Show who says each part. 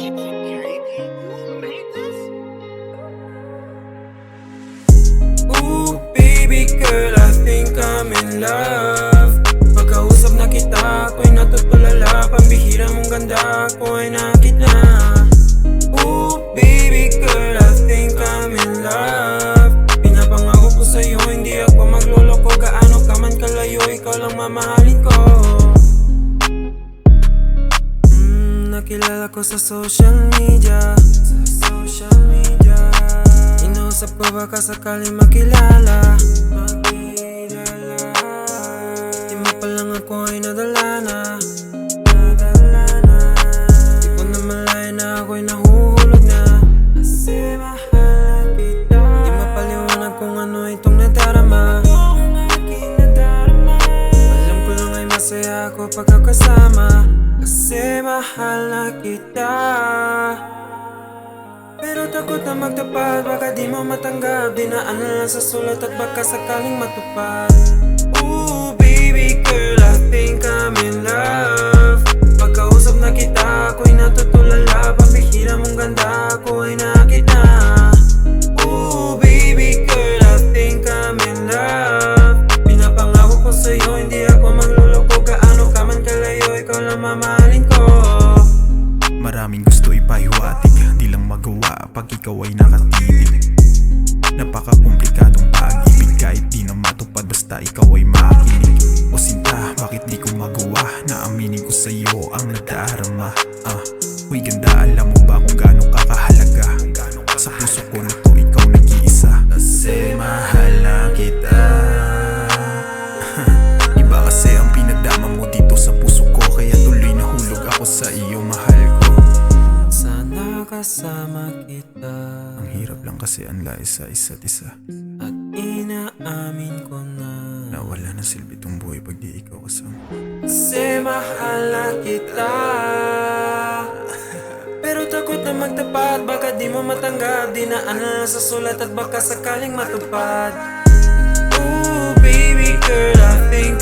Speaker 1: Ooh, baby girl, I think I'm in love. Pagkausap na kita, ako'y natutulala. Pambihira mong ganda, ako'y nakita. Ooh, baby girl, I think I'm in love. Pinapangako ko sa'yo, hindi ako magloloko. Gaano ka man kalayo, ikaw lang mamahalin ko. Nakilala ko sa social media. Inausap ko baka sakaling makilala. Di mo pa lang ako ay nadala na. Di ko na malaya na ako'y nahuhulog na. Kasi mahal kita. Di mapaliwanag kung ano itong nadarama. Alam ko lang ay masaya ako pagkakasama. Kasi mahal na kita. Pero takot na magtapat, baka di mo matanggap. Dinaan na lang sa sulat at baka sakaling matupad. Ooh, baby girl, I think I'm in love. Pagkausap na kita, ako'y natutulala. Pambihira mong ganda, ako'y nakita. Ooh, baby girl, I think I'm in love. Pinapangako ko sa'yo, hindi ako magluloko. Gaano ka man kalayo, ikaw lang mamahalin ko.
Speaker 2: Maraming gusto ipahiwatig, di lang magawa pag ikaw ay nakatitig. Napaka-komplikadong pag-ibig, kahit di na matupad basta ikaw ay makinig. O sinta, bakit di ko magawa na aminin ko sa'yo ang nadarama? Uy ganda, alam mo ba kung gaano ka kahalaga? Sa puso ko na to, ikaw nag-iisa. Kasi mahal na kita. Iba kasi ang pinadama mo dito sa puso ko, kaya tuloy nahulog ako sa iyo, mahal ko.
Speaker 1: Sana kasama kita.
Speaker 2: Ang hirap lang kasi ang layo sa isa't isa.
Speaker 1: At inaamin ko na
Speaker 2: Nawala na silbi tong buhay pag di ikaw kasama.
Speaker 1: kasi mahal na kita. Pero takot na magtapat, baka di mo matanggap. Dinaan na lang sa sulat at baka sakaling matupad. Ooh, baby girl, I think